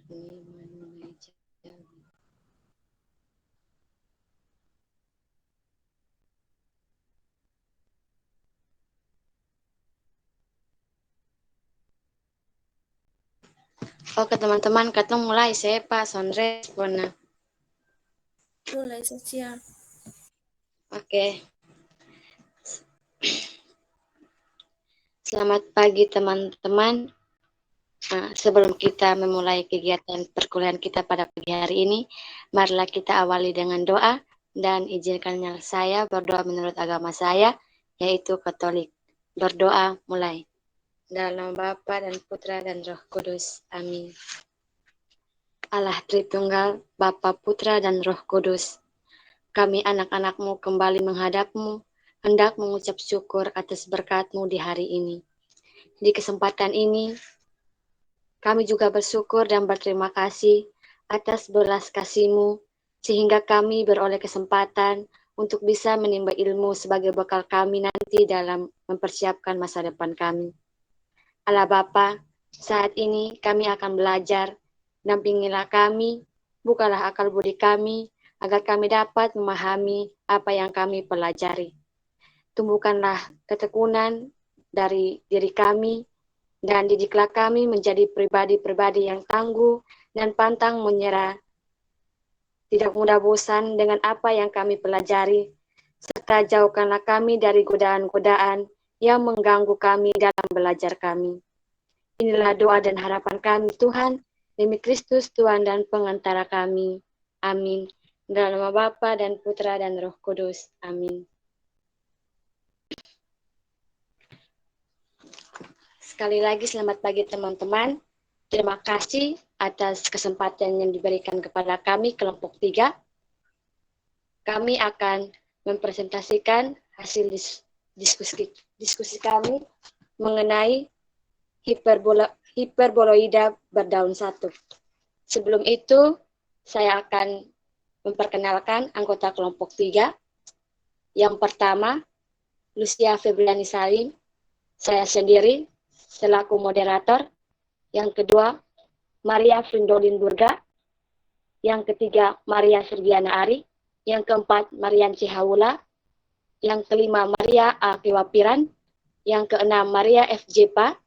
Oke teman-teman, kita mulai Pak Sondre responna. Mulai saja. Oke. Selamat pagi teman-teman. Sebelum kita memulai kegiatan perkuliahan kita pada pagi hari ini, marilah kita awali dengan doa dan izinkannya saya berdoa menurut agama saya, yaitu Katolik. Berdoa mulai. Dalam nama Bapa dan Putra dan Roh Kudus. Amin. Allah Tritunggal, Bapa, Putra dan Roh Kudus. Kami anak-anak-Mu kembali menghadap-Mu, hendak mengucap syukur atas berkat-Mu di hari ini. Di kesempatan ini, kami juga bersyukur dan berterima kasih atas belas kasih-Mu, sehingga kami beroleh kesempatan untuk bisa menimba ilmu sebagai bekal kami nanti dalam mempersiapkan masa depan kami. Allah Bapa, saat ini kami akan belajar, dampingilah kami, bukalah akal budi kami, agar kami dapat memahami apa yang kami pelajari. Tumbuhkanlah ketekunan dari diri kami, dan didiklah kami menjadi pribadi-pribadi yang tangguh dan pantang menyerah, tidak mudah bosan dengan apa yang kami pelajari, serta jauhkanlah kami dari godaan-godaan yang mengganggu kami dalam belajar kami. Inilah doa dan harapan kami Tuhan, demi Kristus Tuhan dan pengantara kami. Amin. Dalam nama Bapa dan Putra dan Roh Kudus. Amin. Sekali lagi selamat pagi teman-teman. Terima kasih atas kesempatan yang diberikan kepada kami kelompok 3. Kami akan mempresentasikan hasil diskusi kami mengenai hiperboloida berdaun 1. Sebelum itu, saya akan memperkenalkan anggota kelompok 3. Yang pertama, Lucia Febriani Salim, saya sendiri selaku moderator. Yang kedua, Maria Frindolin Burga. Yang ketiga, Maria Sergiana Ari. Yang keempat, Marian Cihaula. Yang kelima, Maria A. Kewapiran. Yang keenam, Maria F. Jepa.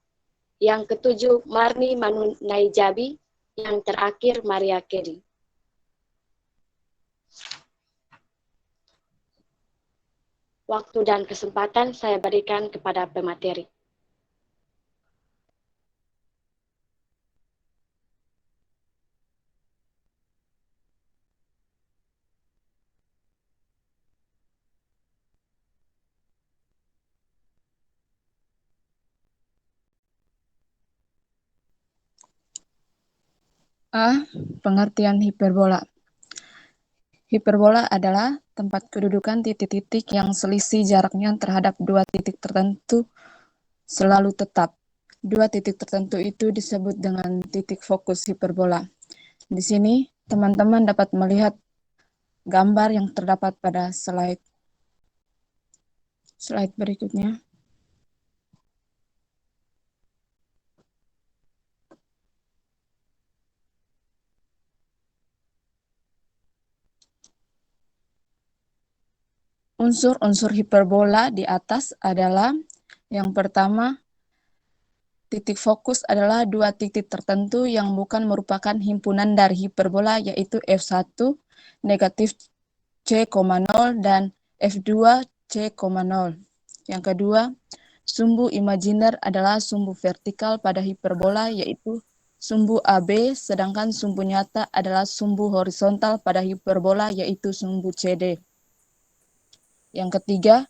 Yang ketujuh, Marni Manun Naijabi. Yang terakhir, Maria Kedi. Waktu dan kesempatan saya berikan kepada pemateri. A. Pengertian hiperbola. Hiperbola adalah tempat kedudukan titik-titik yang selisih jaraknya terhadap dua titik tertentu selalu tetap. Dua titik tertentu itu disebut dengan titik fokus hiperbola. Di sini, teman-teman dapat melihat gambar yang terdapat pada slide berikutnya. Unsur-unsur hiperbola di atas adalah yang pertama, titik fokus adalah dua titik tertentu yang bukan merupakan himpunan dari hiperbola, yaitu F1 negatif C,0 dan F2 C,0. Yang kedua, sumbu imajiner adalah sumbu vertikal pada hiperbola, yaitu sumbu AB, sedangkan sumbu nyata adalah sumbu horizontal pada hiperbola, yaitu sumbu CD. Yang ketiga,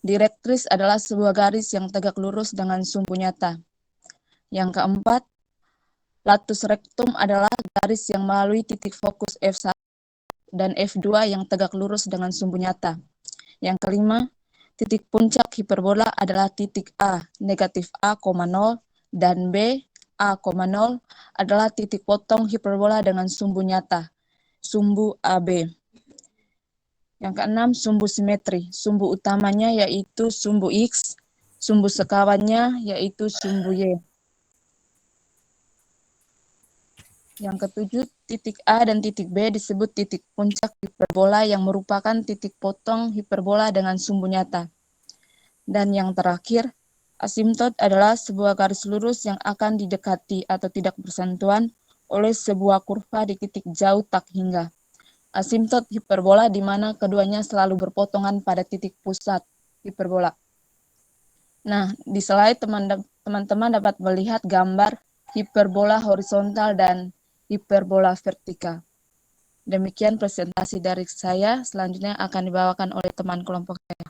direktris adalah sebuah garis yang tegak lurus dengan sumbu nyata. Yang keempat, latus rectum adalah garis yang melalui titik fokus F1 dan F2 yang tegak lurus dengan sumbu nyata. Yang kelima, titik puncak hiperbola adalah titik A, negatif A,0, dan B, A,0 adalah titik potong hiperbola dengan sumbu nyata, sumbu AB. Yang keenam, sumbu simetri. Sumbu utamanya yaitu sumbu X, sumbu sekawannya yaitu sumbu Y. Yang ketujuh, titik A dan titik B disebut titik puncak hiperbola yang merupakan titik potong hiperbola dengan sumbu nyata. Dan yang terakhir, asimtot adalah sebuah garis lurus yang akan didekati atau tidak bersentuhan oleh sebuah kurva di titik jauh tak hingga. Asimtot hiperbola di mana keduanya selalu berpotongan pada titik pusat hiperbola. Nah, di slide teman-teman dapat melihat gambar hiperbola horizontal dan hiperbola vertikal. Demikian presentasi dari saya, selanjutnya akan dibawakan oleh teman kelompok saya.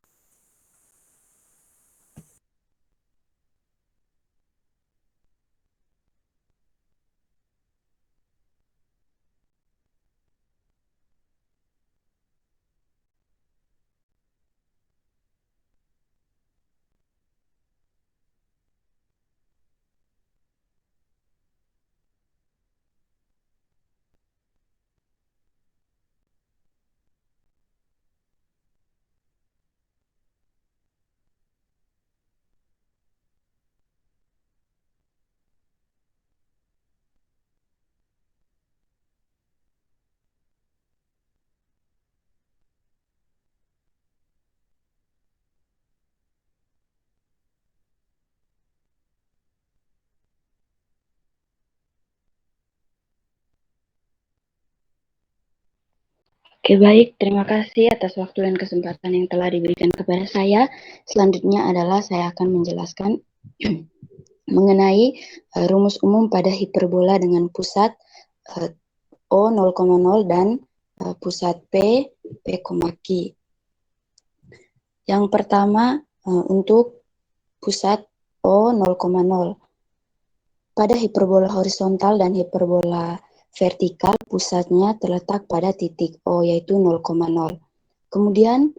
Oke, baik. Terima kasih atas waktu dan kesempatan yang telah diberikan kepada saya. Selanjutnya adalah saya akan menjelaskan mengenai rumus umum pada hiperbola dengan pusat O 0,0 dan pusat P, P,Q. Yang pertama, untuk pusat O 0,0. Pada hiperbola horizontal dan hiperbola vertikal, pusatnya terletak pada titik O, yaitu 0,0. Kemudian,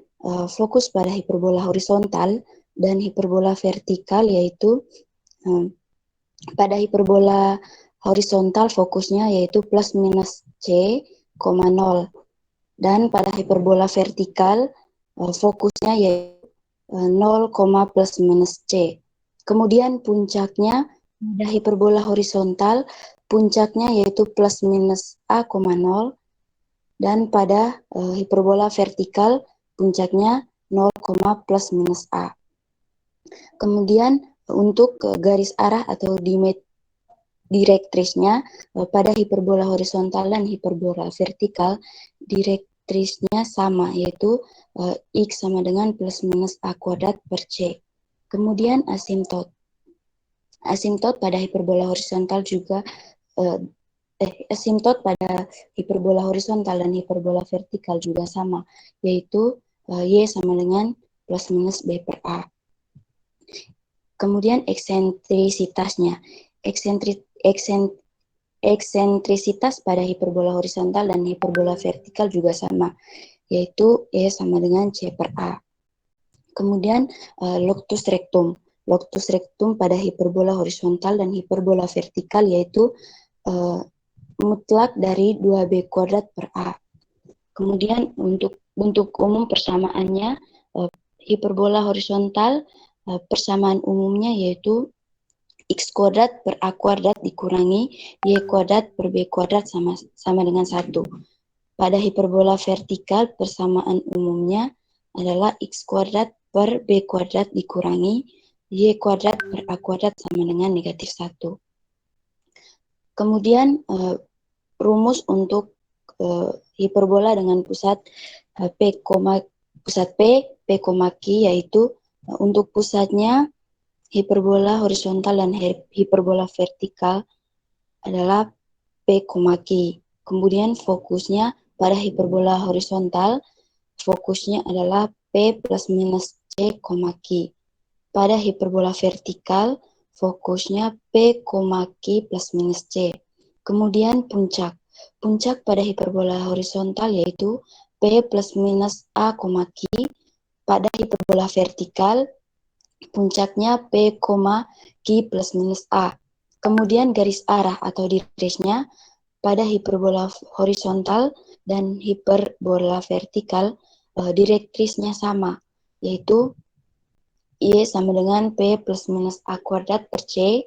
fokus pada hiperbola horizontal dan hiperbola vertikal, yaitu pada hiperbola horizontal fokusnya yaitu plus minus C, 0. Dan pada hiperbola vertikal, fokusnya yaitu 0, plus minus C. Kemudian puncaknya pada hiperbola horizontal, puncaknya yaitu plus minus A, 0. Dan pada hiperbola vertikal, puncaknya 0, plus minus A. Kemudian untuk garis arah atau direktrisnya pada hiperbola horizontal dan hiperbola vertikal, direktrisnya sama, yaitu X sama dengan plus minus A kuadrat per C. Kemudian asimtot. Asimtot pada hiperbola horizontal juga asimtot pada hiperbola horizontal dan hiperbola vertikal juga sama, yaitu Y sama dengan plus minus B per A. Kemudian eksentrisitasnya. Eksentrisitas pada hiperbola horizontal dan hiperbola vertikal juga sama, yaitu E sama dengan C per A. Kemudian locus rectum. Locus rectum pada hiperbola horizontal dan hiperbola vertikal yaitu mutlak dari 2B kuadrat per A. Kemudian untuk bentuk umum persamaannya, hiperbola horizontal persamaan umumnya yaitu X kuadrat per A kuadrat dikurangi Y kuadrat per B kuadrat sama dengan 1. Pada hiperbola vertikal persamaan umumnya adalah X kuadrat per B kuadrat dikurangi Y kuadrat per A kuadrat sama dengan negatif 1. Kemudian rumus untuk hiperbola dengan pusat pusat P, P,Q yaitu untuk pusatnya hiperbola horizontal dan hiperbola vertikal adalah P,Q. Kemudian fokusnya pada hiperbola horizontal, fokusnya adalah P plus minus C, Q. Pada hiperbola vertikal, fokusnya P, Q plus minus C. Kemudian puncak. Puncak pada hiperbola horizontal yaitu P plus minus A, Q. Pada hiperbola vertikal, puncaknya P, Q plus minus A. Kemudian garis arah atau direktrisnya pada hiperbola horizontal dan hiperbola vertikal, direktrisnya sama, yaitu Y sama dengan P plus minus A kuadrat per C.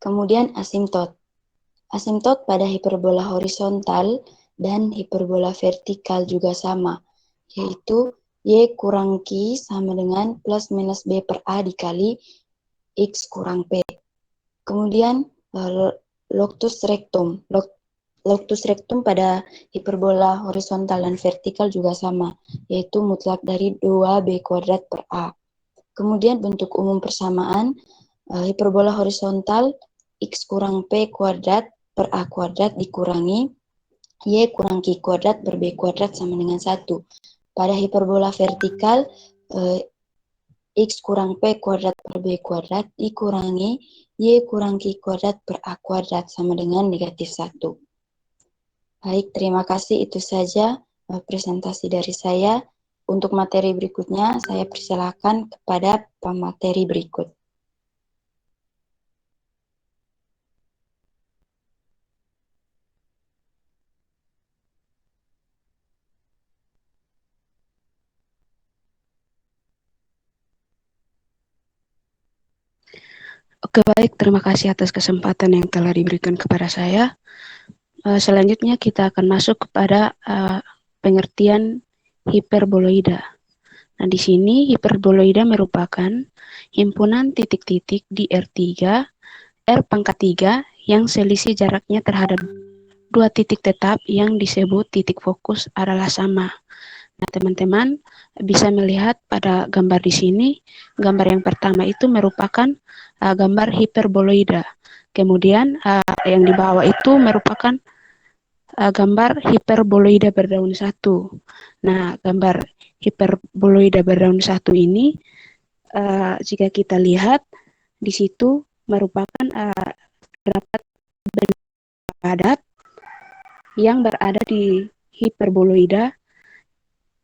Kemudian asimtot. Asimtot pada hiperbola horizontal dan hiperbola vertikal juga sama, yaitu Y kurang Q sama dengan plus minus B per A dikali X kurang P. Kemudian locus rectum. Locus rectum pada hiperbola horizontal dan vertikal juga sama, yaitu mutlak dari 2B kuadrat per A. Kemudian bentuk umum persamaan, hiperbola horizontal X kurang P kuadrat per A kuadrat dikurangi Y kurang Q kuadrat per B kuadrat sama dengan 1. Pada hiperbola vertikal, X kurang P kuadrat per B kuadrat dikurangi Y kurang Q kuadrat per A kuadrat sama dengan negatif 1. Baik, terima kasih. Itu saja presentasi dari saya. Untuk materi berikutnya, saya persilakan kepada pemateri berikut. Oke, baik. Terima kasih atas kesempatan yang telah diberikan kepada saya. Selanjutnya kita akan masuk kepada pengertian hiperboloida. Nah, di sini hiperboloida merupakan himpunan titik-titik di R3, R pangkat 3 yang selisih jaraknya terhadap dua titik tetap yang disebut titik fokus adalah sama. Nah, teman-teman bisa melihat pada gambar di sini, gambar yang pertama itu merupakan gambar hiperboloida. Kemudian yang di bawah itu merupakan gambar hiperboloida berdaun satu. Nah, gambar hiperboloida berdaun satu ini, jika kita lihat di situ merupakan terdapat benda padat yang berada di hiperboloida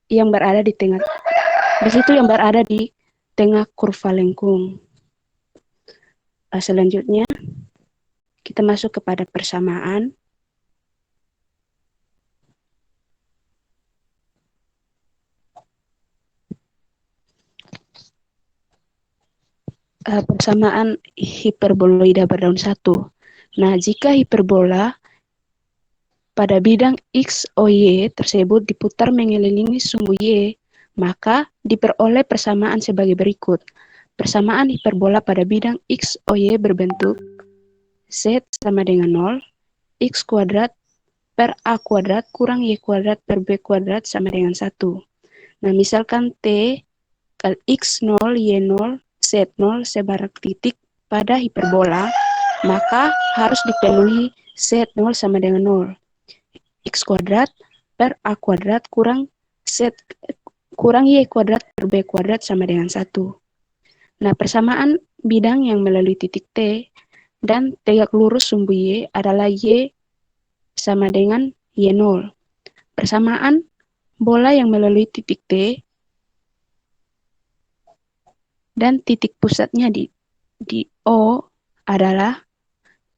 yang berada di tengah, di situ yang berada di tengah kurva lengkung. Selanjutnya kita masuk kepada persamaan. Persamaan hiperboloida berdaun satu. Nah, jika hiperbola pada bidang X, O, Y tersebut diputar mengelilingi sumbu Y, maka diperoleh persamaan sebagai berikut. Persamaan hiperbola pada bidang X, O, Y berbentuk Z sama dengan 0, X kuadrat per A kuadrat kurang Y kuadrat per B kuadrat sama dengan 1. Nah, misalkan T X0, Y0, Z0 sebarak titik pada hiperbola, maka harus dipenuhi Z0 sama dengan 0. X kuadrat per A kuadrat kurang Y kuadrat per B kuadrat sama dengan 1. Nah, persamaan bidang yang melalui titik T dan tegak lurus sumbu Y adalah Y sama dengan Y0. Persamaan bola yang melalui titik T dan titik pusatnya di O adalah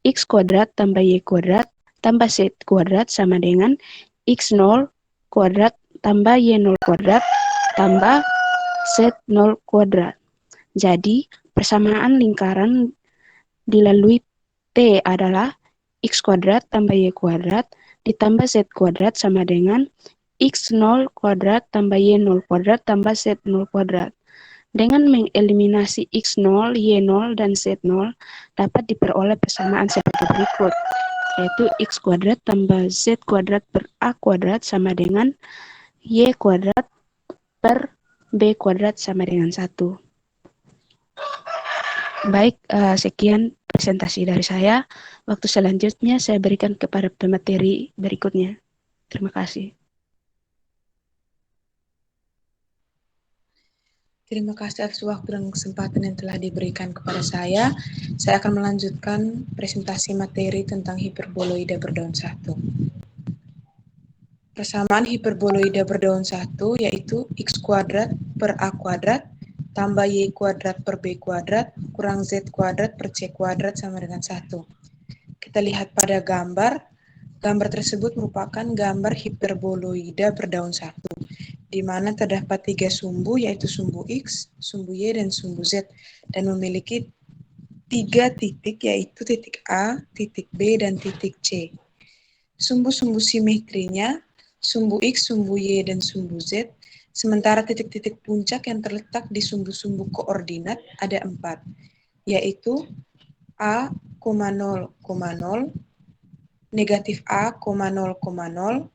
X kuadrat tambah Y kuadrat tambah Z kuadrat sama dengan X0 kuadrat tambah Y0 kuadrat tambah Z0 kuadrat. Jadi, persamaan lingkaran dilalui T adalah X kuadrat tambah Y kuadrat ditambah Z kuadrat sama dengan X0 kuadrat tambah Y0 kuadrat tambah Z0 kuadrat. Dengan mengeliminasi X0, Y0, dan Z0 dapat diperoleh persamaan sebagai berikut, yaitu X kuadrat tambah Z kuadrat per A kuadrat sama dengan Y kuadrat per B kuadrat sama dengan 1. Baik, sekian presentasi dari saya. Waktu selanjutnya saya berikan kepada pemateri berikutnya. Terima kasih. Terima kasih atas waktu dan kesempatan yang telah diberikan kepada saya. Saya akan melanjutkan presentasi materi tentang hiperboloida berdaun satu. Persamaan hiperboloida berdaun satu yaitu X kuadrat per A kuadrat tambah Y kuadrat per B kuadrat kurang Z kuadrat per C kuadrat sama dengan 1. Kita lihat pada gambar. Gambar tersebut merupakan gambar hiperboloida berdaun satu, di mana terdapat 3 sumbu, yaitu sumbu X, sumbu Y, dan sumbu Z, dan memiliki 3 titik, yaitu titik A, titik B, dan titik C. Sumbu-sumbu simetrinya, sumbu X, sumbu Y, dan sumbu Z, sementara titik-titik puncak yang terletak di sumbu-sumbu koordinat ada 4, yaitu A, 0,0, negatif A, 0,0, 0,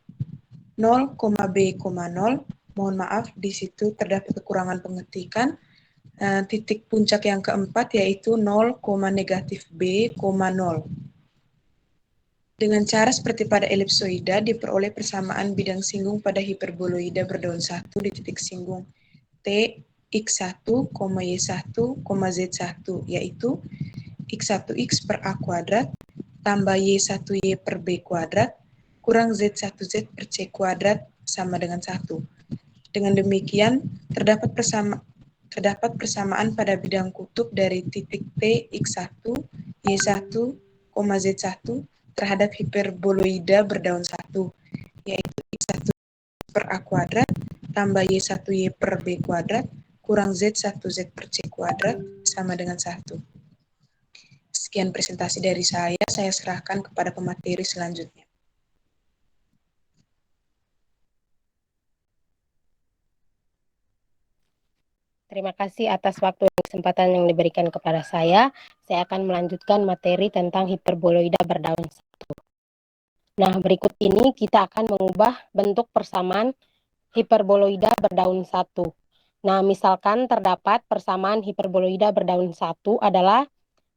B, 0. Mohon maaf, di situ terdapat kekurangan pengetikan. Titik puncak yang keempat yaitu 0, negatif B, 0. Dengan cara seperti pada elipsoida, diperoleh persamaan bidang singgung pada hiperboloida berdaun 1 di titik singgung T, X1, Y1, Z1, yaitu X1X per A kuadrat tambah Y1Y per B kuadrat kurang Z1Z per C kuadrat sama dengan 1. Dengan demikian, terdapat persamaan pada bidang kutub dari titik T, X1, Y1, Z1 terhadap hiperboloida berdaun 1, yaitu X1 per A kuadrat tambah Y1Y per B kuadrat kurang Z1Z per C kuadrat sama dengan 1. Sekian presentasi dari saya serahkan kepada pemateri selanjutnya. Terima kasih atas waktu dan kesempatan yang diberikan kepada saya. Saya akan melanjutkan materi tentang hiperboloida berdaun 1. Nah, berikut ini kita akan mengubah bentuk persamaan hiperboloida berdaun 1. Nah, misalkan terdapat persamaan hiperboloida berdaun 1 adalah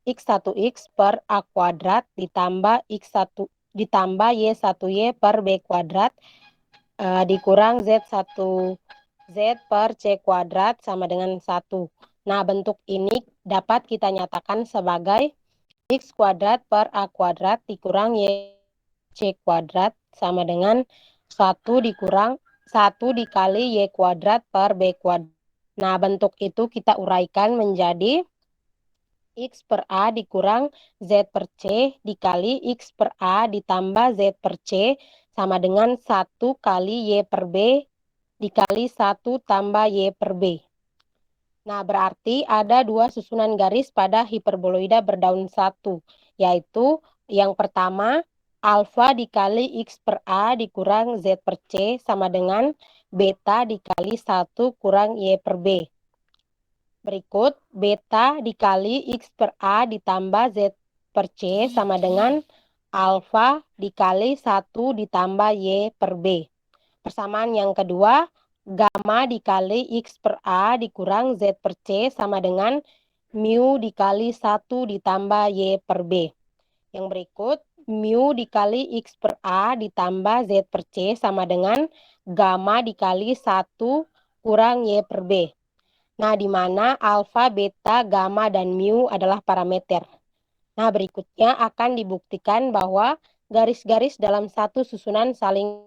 X1X per A kuadrat ditambah Y1Y per B kuadrat dikurang Z1Z per C kuadrat sama dengan 1. Nah, bentuk ini dapat kita nyatakan sebagai X kuadrat per A kuadrat dikurang Y C kuadrat sama dengan 1 dikurang 1 dikali Y kuadrat per B kuadrat. Nah, bentuk itu kita uraikan menjadi X per A dikurang Z per C dikali X per A ditambah Z per C sama dengan 1 kali Y per B dikali 1 tambah Y per B. Nah, berarti ada dua susunan garis pada hiperboloida berdaun 1, yaitu yang pertama alfa dikali X per A dikurang Z per C sama dengan beta dikali 1 kurang Y per B. Berikut beta dikali X per A ditambah Z per C sama dengan alfa dikali 1 ditambah Y per B. Persamaan yang kedua, gamma dikali X per A dikurang Z per C sama dengan mu dikali 1 ditambah Y per B. Yang berikut, mu dikali X per A ditambah Z per C sama dengan gamma dikali 1 kurang Y per B. Nah, di mana alfa, beta, gamma, dan mu adalah parameter. Nah, berikutnya akan dibuktikan bahwa garis-garis dalam satu susunan saling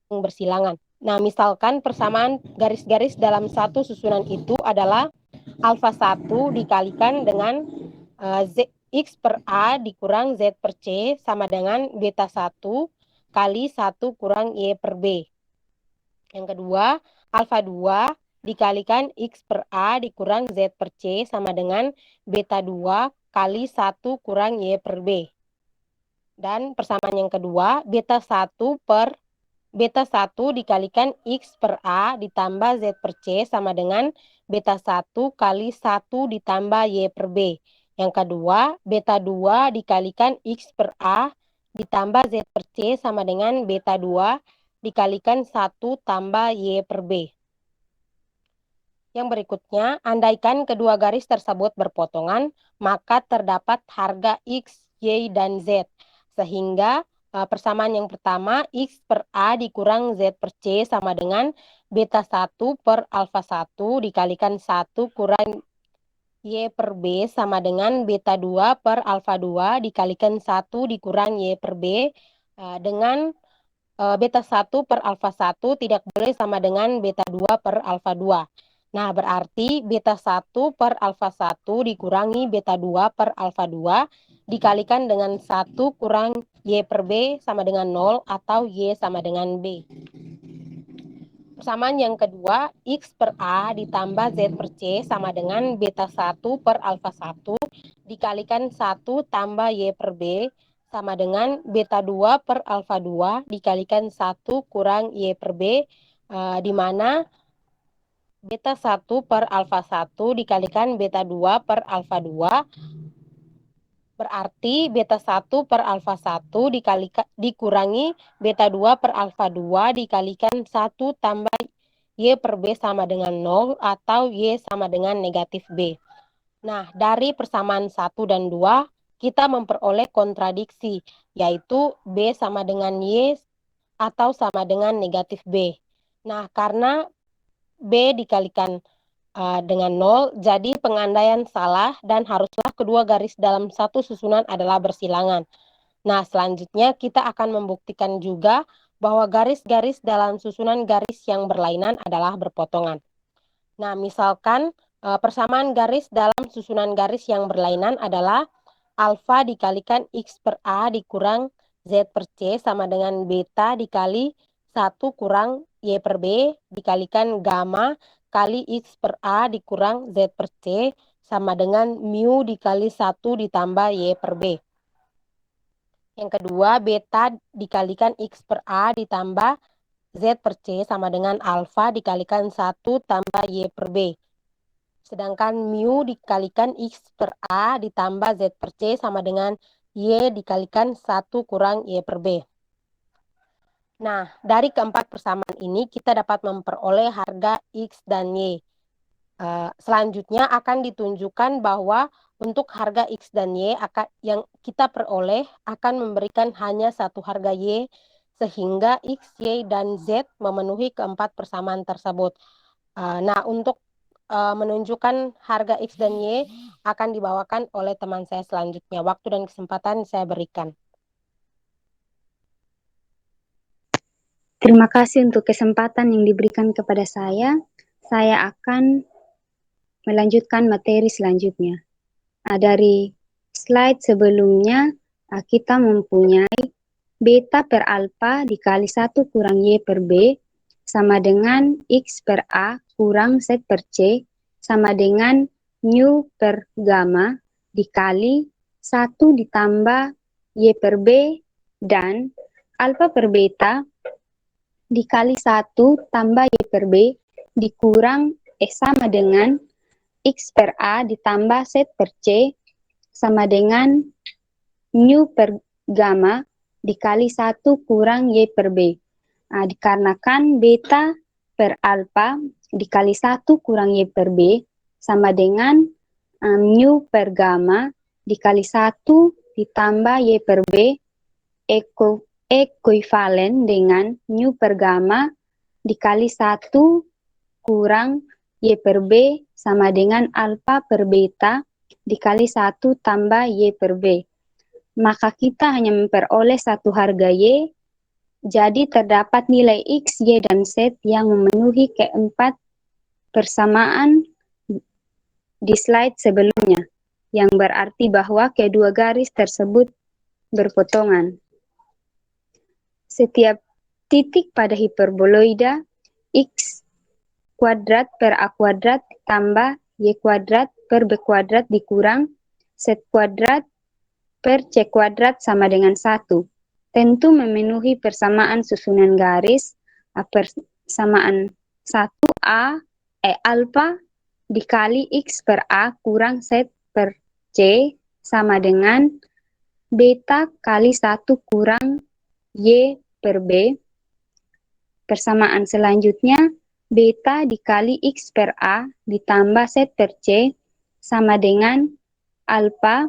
bersilangan. Nah, misalkan persamaan garis-garis dalam satu susunan itu adalah alfa 1 dikalikan dengan X per A dikurang Z per C sama dengan beta 1 kali 1 kurang Y per B. Yang kedua, alfa 2 dikalikan X per A dikurang Z per C sama dengan beta 2 kali 1 kurang Y per B. Dan persamaan yang kedua, beta 1 dikalikan X per A ditambah Z per C sama dengan beta 1 kali 1 ditambah Y per B. Yang kedua, beta 2 dikalikan X per A ditambah Z per C sama dengan beta 2 dikalikan 1 tambah Y per B. Yang berikutnya, andaikan kedua garis tersebut berpotongan, maka terdapat harga X, Y, dan Z. Sehingga persamaan yang pertama, X per A dikurang Z per C sama dengan beta 1 per alfa 1 dikalikan 1 kurang Y per B sama dengan beta 2 per alfa 2 dikalikan 1 dikurang Y per B dengan beta 1 per alfa 1 tidak boleh sama dengan beta 2 per alfa 2. Nah, berarti beta 1 per alfa 1 dikurangi beta 2 per alfa 2 dikalikan dengan 1 kurang Y per B sama dengan 0 atau Y sama dengan B. Persamaan yang kedua, X per A ditambah Z per C sama dengan beta 1 per alfa 1 dikalikan 1 tambah Y per B sama dengan beta 2 per alfa 2 dikalikan 1 kurang Y per B, di mana beta 1 per alfa 1 dikalikan beta 2 per alfa 2 berarti beta 1 per alfa 1 dikurangi beta 2 per alfa 2 dikalikan 1 tambah Y per B sama dengan 0 atau Y sama dengan negatif B. Nah, dari persamaan 1 dan 2, kita memperoleh kontradiksi, yaitu B sama dengan Y atau sama dengan negatif B. Nah, karena B dikalikan dengan 0, jadi pengandaian salah dan haruslah kedua garis dalam satu susunan adalah bersilangan. Nah, selanjutnya kita akan membuktikan juga bahwa garis-garis dalam susunan garis yang berlainan adalah berpotongan. Nah, misalkan persamaan garis dalam susunan garis yang berlainan adalah alfa dikalikan X per A dikurang Z per C sama dengan beta dikali 1 kurang Y per B dikalikan gamma kali X per A dikurang Z per C sama dengan mu dikali 1 ditambah Y per B. Yang kedua, beta dikalikan X per A ditambah Z per C sama dengan alfa dikalikan 1 tambah Y per B. Sedangkan mu dikalikan X per A ditambah Z per C sama dengan Y dikalikan 1 kurang Y per B. Nah, dari keempat persamaan ini kita dapat memperoleh harga X dan Y. Selanjutnya akan ditunjukkan bahwa untuk harga X dan Y yang kita peroleh akan memberikan hanya satu harga Y sehingga X, Y, dan Z memenuhi keempat persamaan tersebut. Nah, untuk menunjukkan harga X dan Y akan dibawakan oleh teman saya selanjutnya. Waktu dan kesempatan saya berikan. Terima kasih untuk kesempatan yang diberikan kepada saya. Saya akan melanjutkan materi selanjutnya. Dari slide sebelumnya, kita mempunyai beta per alfa dikali 1 kurang Y per B sama dengan X per A kurang Z per C sama dengan mu per gamma dikali 1 ditambah Y per B dan alfa per beta dikali 1 tambah Y per B dikurang sama dengan X per A ditambah Z per C sama dengan mu per gamma dikali 1 kurang Y per B. Dikarenakan beta per alfa dikali 1 kurang Y per B sama dengan mu per gamma dikali 1 ditambah Y per B ekuivalen dengan mu per gamma dikali 1 kurang Y per B sama dengan alfa per beta dikali 1 tambah Y per B. Maka kita hanya memperoleh satu harga Y, jadi terdapat nilai X, Y, dan Z yang memenuhi keempat persamaan di slide sebelumnya, yang berarti bahwa kedua garis tersebut berpotongan. Setiap titik pada hiperboloida X kuadrat per A kuadrat tambah Y kuadrat per B kuadrat dikurang Z kuadrat per C kuadrat sama dengan 1. Tentu memenuhi persamaan susunan garis persamaan 1A alfa dikali X per A kurang Z per C sama dengan beta kali 1 kurang Y per B. Persamaan selanjutnya beta dikali X per A ditambah Z per C sama dengan alfa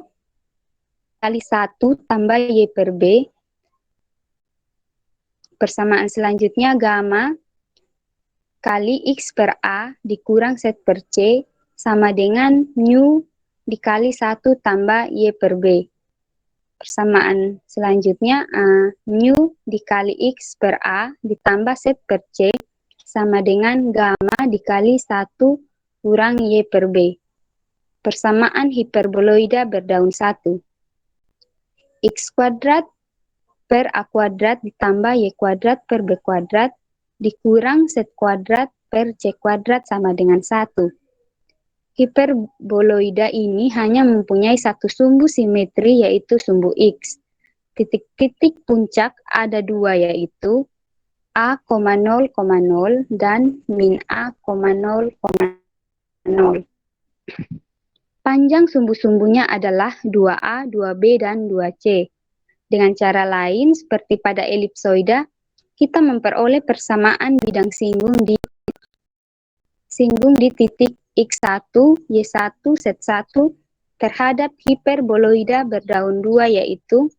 kali 1 tambah Y per B. Persamaan selanjutnya gamma kali X per A dikurang Z per C sama dengan mu dikali 1 tambah Y per B. Persamaan selanjutnya mu dikali X per A ditambah Z per C sama dengan gamma dikali 1 kurang Y per B. Persamaan hiperboloida berdaun 1. X kuadrat per A kuadrat ditambah Y kuadrat per B kuadrat dikurang Z kuadrat per C kuadrat sama dengan 1. Hiperboloida ini hanya mempunyai satu sumbu simetri, yaitu sumbu X. Titik-titik puncak ada dua, yaitu A,0,0 dan min A,0,0. Panjang sumbu-sumbunya adalah 2A, 2B, dan 2C. Dengan cara lain, seperti pada elipsoida, kita memperoleh persamaan bidang singgung di titik X1, Y1, Z1 terhadap hiperboloida berdaun 2, yaitu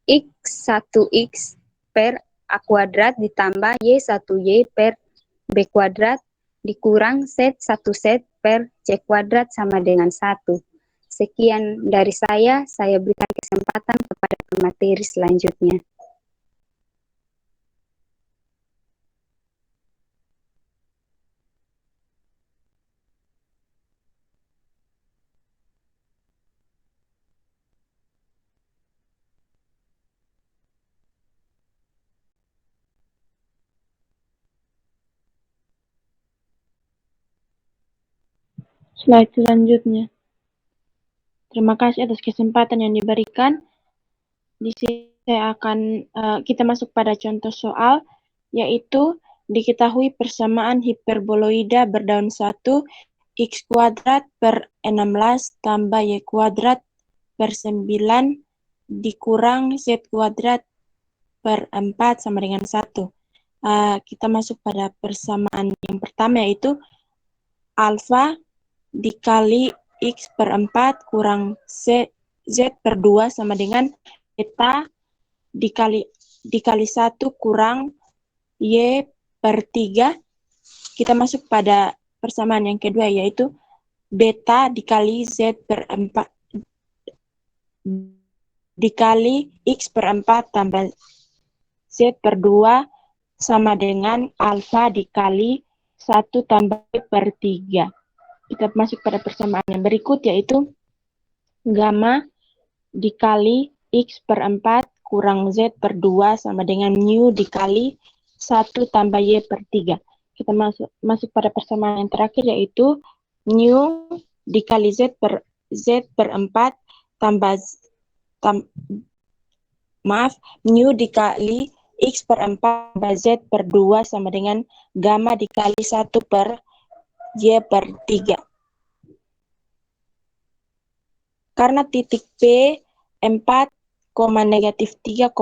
X1X per A kuadrat ditambah Y1Y per B kuadrat dikurang Z1Z per C kuadrat sama dengan 1. Sekian dari saya berikan kesempatan kepada pemateri selanjutnya. Slide selanjutnya. Terima kasih atas kesempatan yang diberikan. Di sini saya akan kita masuk pada contoh soal, yaitu diketahui persamaan hiperboloida berdaun 1 X kuadrat per 16 tambah Y kuadrat per 9 dikurang Z kuadrat per 4 sama dengan 1. Kita masuk pada persamaan yang pertama, yaitu alfa dikali X per 4 kurang Z per 2 sama dengan beta dikali 1 kurang Y per 3. Kita masuk pada persamaan yang kedua, yaitu beta dikali Z per 4 dikali X per 4 tambah Z per 2 sama dengan alfa dikali 1 tambah Y per 3. Kita masuk pada persamaan yang berikut, yaitu gamma dikali X per 4 kurang Z per 2 sama dengan mu dikali 1 tambah Y per 3. Kita masuk pada persamaan yang terakhir, yaitu mu dikali Z per 4 tambah mu dikali X per 4 tambah Z per 2 sama dengan gamma dikali 1 per Y per 3. Karena titik P 4, negatif 3,2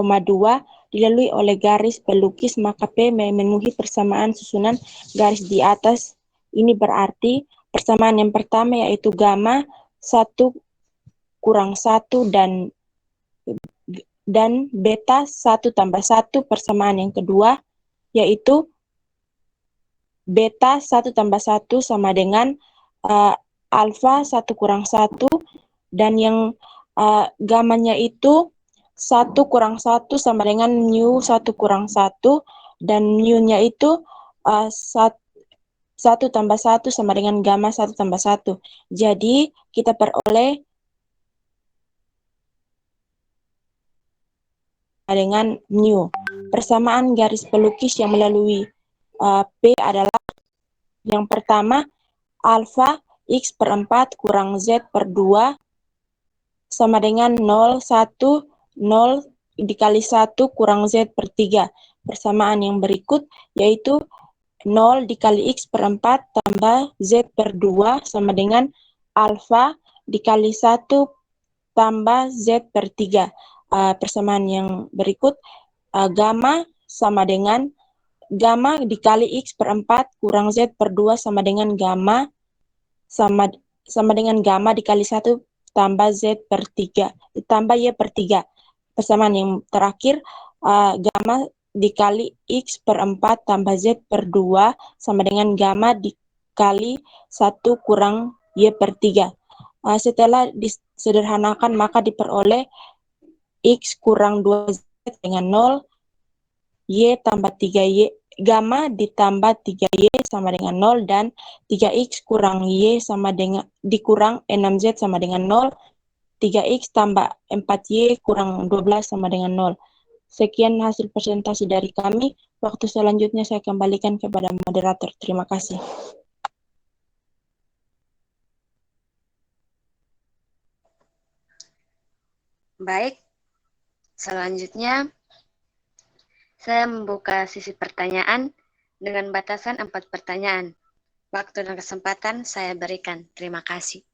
dilalui oleh garis pelukis, maka P memenuhi persamaan susunan garis di atas. Ini berarti persamaan yang pertama, yaitu gamma 1 kurang 1 dan beta 1 tambah 1. Persamaan yang kedua, yaitu beta 1 tambah 1 sama dengan alfa 1 kurang 1, dan yang gamanya itu 1 kurang 1 sama dengan mu 1 kurang 1, dan mu-nya itu 1 tambah 1 sama dengan gamma 1 tambah 1. Jadi kita peroleh dengan mu. Persamaan garis pelukis yang melalui P adalah yang pertama, alfa X per 4 kurang Z per 2 sama dengan 0, 1, 0 dikali 1 kurang Z per 3. Persamaan yang berikut, yaitu 0 dikali X per 4 tambah Z per 2 sama dengan alfa dikali 1 tambah Z per 3. Persamaan yang berikut, gamma sama dengan gamma dikali X per 4 kurang Z per 2 sama dengan gamma sama dengan gamma dikali 1 tambah Z per 3 tambah Y per 3. Persamaan yang terakhir, gamma dikali X per 4 tambah Z per 2 sama dengan gamma dikali 1 kurang Y per 3. Setelah disederhanakan, maka diperoleh X kurang 2Z dengan 0, Y tambah 3Y, gamma ditambah 3Y sama dengan 0, dan 3X kurang Y sama dengan dikurang 6Z sama dengan 0, 3X tambah 4Y kurang 12 sama dengan 0. Sekian hasil presentasi dari kami. Waktu selanjutnya saya kembalikan kepada moderator. Terima kasih. Baik, selanjutnya saya membuka sisi pertanyaan dengan batasan 4 pertanyaan. Waktu dan kesempatan saya berikan. Terima kasih.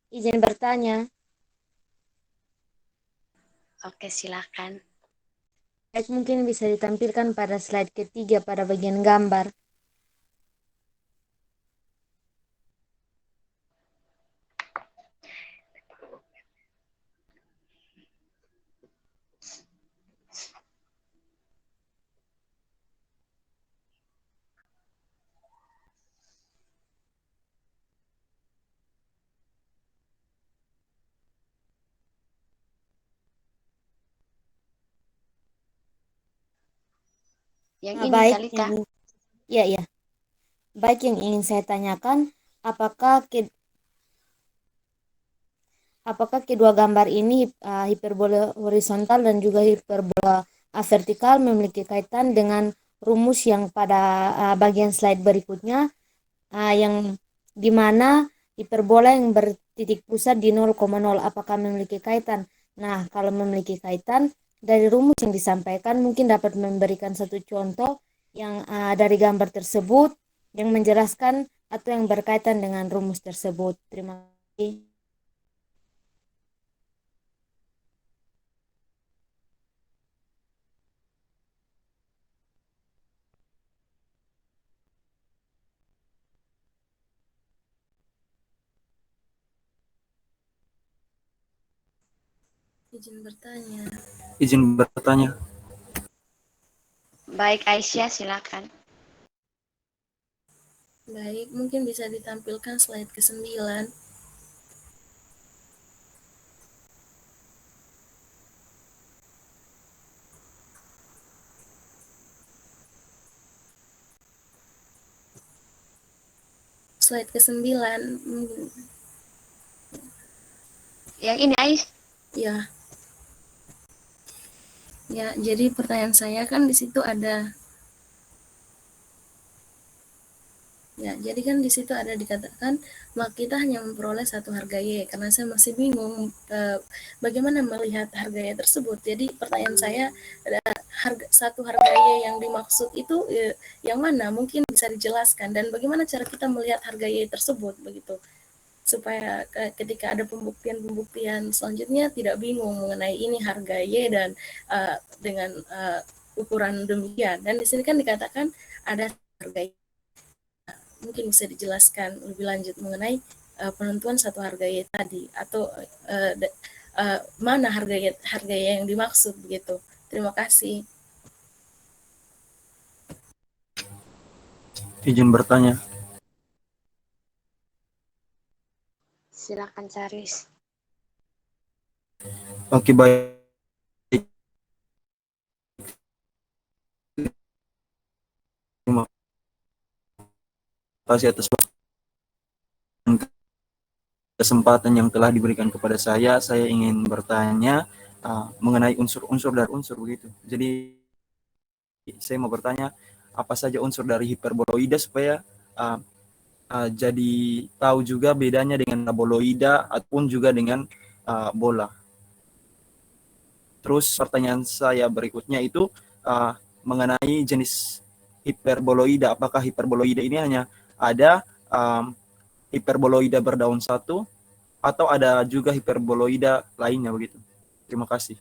Izin bertanya. Oke, silakan. Baik, mungkin bisa ditampilkan pada slide ketiga pada bagian gambar. Yang Nah, ini, baik, Talita. ya. Baik, yang ingin saya tanyakan, apakah kedua gambar ini hiperbola horizontal dan juga hiperbola vertikal memiliki kaitan dengan rumus yang pada bagian slide berikutnya, yang dimana hiperbola yang bertitik pusat di 0,0 apakah memiliki kaitan? Nah, kalau memiliki kaitan, dari rumus yang disampaikan mungkin dapat memberikan satu contoh yang dari gambar tersebut yang menjelaskan atau yang berkaitan dengan rumus tersebut. Terima kasih. Izin bertanya. Izin bertanya. Baik, Aisyah, silakan. Baik, mungkin bisa ditampilkan slide ke-9. Slide ke-9. Yang ini, Ais. Ya. Ya, jadi pertanyaan saya kan di situ ada. Ya, jadi kan di situ ada dikatakan maka kita hanya memperoleh satu harga Y, karena saya masih bingung bagaimana melihat harga Y tersebut. Jadi pertanyaan saya, ada satu harga Y yang dimaksud itu yang mana? Mungkin bisa dijelaskan, dan bagaimana cara kita melihat harga Y tersebut begitu, supaya ketika ada pembuktian selanjutnya tidak bingung mengenai ini harga Y dan dengan ukuran demikian. Dan di sini kan dikatakan ada harga Y. Mungkin bisa dijelaskan lebih lanjut mengenai penentuan satu harga Y tadi, atau mana harga Y yang dimaksud begitu. Terima kasih. Izin bertanya. Silakan, Saris. Oke, baik. Terima kasih atas kesempatan yang telah diberikan kepada saya. Saya ingin bertanya mengenai unsur-unsur dari unsur begitu. Jadi saya mau bertanya apa saja unsur dari hiperboloida supaya jadi tahu juga bedanya dengan paraboloida ataupun juga dengan bola. Terus pertanyaan saya berikutnya itu mengenai jenis hiperboloida. Apakah hiperboloida ini hanya ada hiperboloida berdaun satu atau ada juga hiperboloida lainnya begitu? Terima kasih.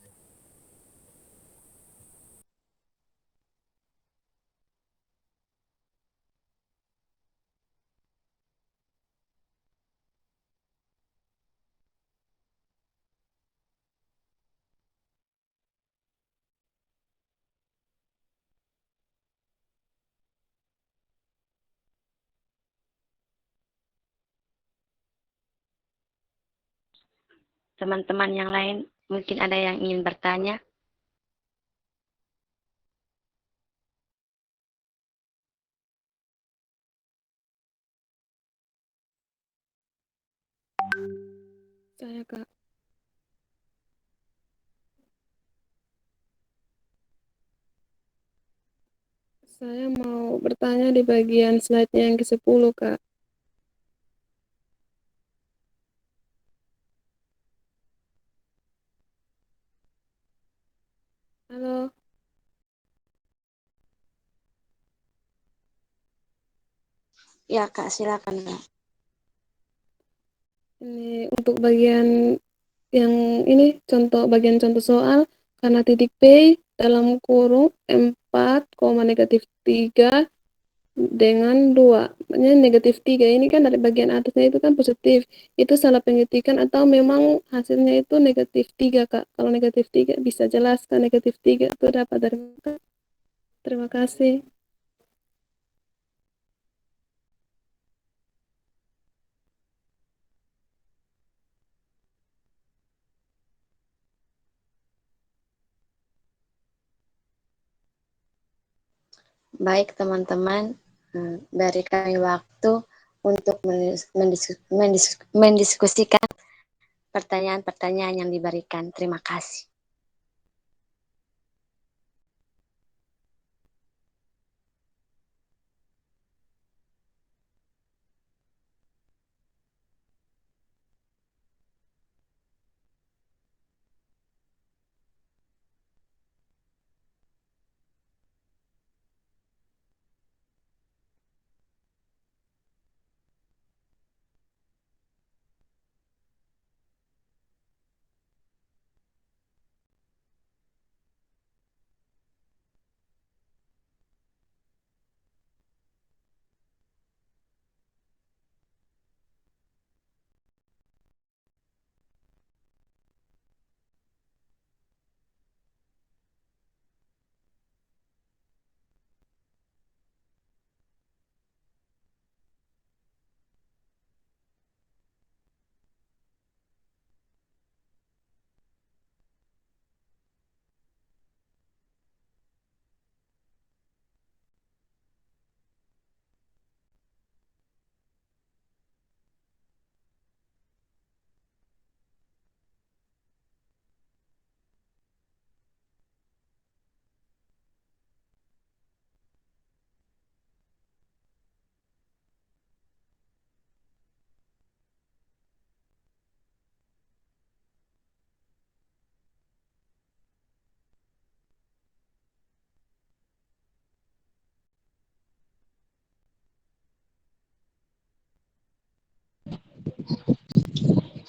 Teman-teman yang lain mungkin ada yang ingin bertanya. Saya, Kak. Saya mau bertanya di bagian slide-nya yang ke-10, Kak. Halo. Ya, Kak, silakan, Kak. Ini untuk bagian yang ini bagian contoh soal karena titik P dalam kurung 4, negatif 3 dengan 2. Makanya negatif 3 ini kan dari bagian atasnya itu kan positif. Itu salah pengetikan atau memang hasilnya itu negatif 3, Kak? Kalau negatif 3 bisa jelaskan negatif 3 itu dapat dari mana? Terima kasih. Baik, teman-teman, beri kami waktu untuk mendiskusikan pertanyaan-pertanyaan yang diberikan. Terima kasih.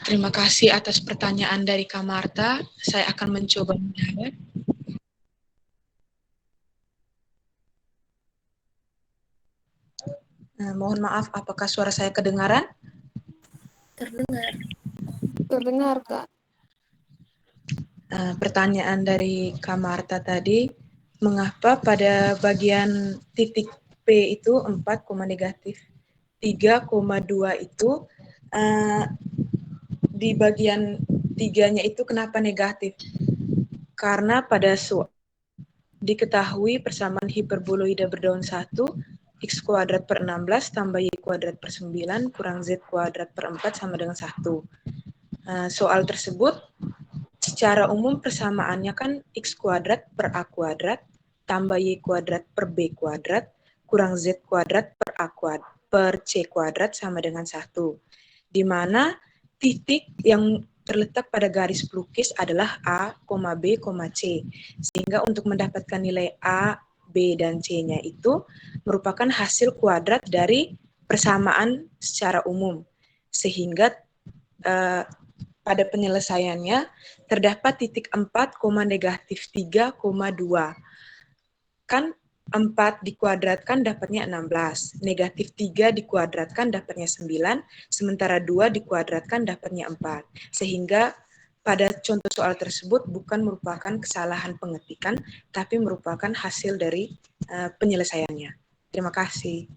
Terima kasih atas pertanyaan dari Kak Marta. Saya akan mencoba menjawab. Mohon maaf, apakah suara saya kedengaran? Terdengar. Terdengar, Kak. Pertanyaan dari Kak Marta tadi, mengapa pada bagian titik P itu 4, negatif 3,2 itu di bagian 3-nya itu kenapa negatif? Karena pada diketahui persamaan hiperboloida berdaun 1 x kuadrat per 16 tambah y kuadrat per 9 kurang z kuadrat per 4 sama dengan 1. Soal tersebut secara umum persamaannya kan x kuadrat per a kuadrat tambah y kuadrat per b kuadrat kurang z kuadrat per a kuadrat per c kuadrat sama dengan 1. Di mana titik yang terletak pada garis pelukis adalah A, B, C. Sehingga untuk mendapatkan nilai A, B, dan C-nya itu merupakan hasil kuadrat dari persamaan secara umum. Sehingga pada penyelesaiannya terdapat titik 4, negatif 3,2. Kan 4 dikuadratkan dapatnya 16, negatif 3 dikuadratkan dapatnya 9, sementara 2 dikuadratkan dapatnya 4. Sehingga pada contoh soal tersebut bukan merupakan kesalahan pengetikan, tapi merupakan hasil dari penyelesaiannya. Terima kasih.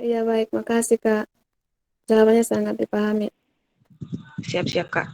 Iya, baik. Makasih, Kak. Jawabannya sangat dipahami. Siap-siap, Kak.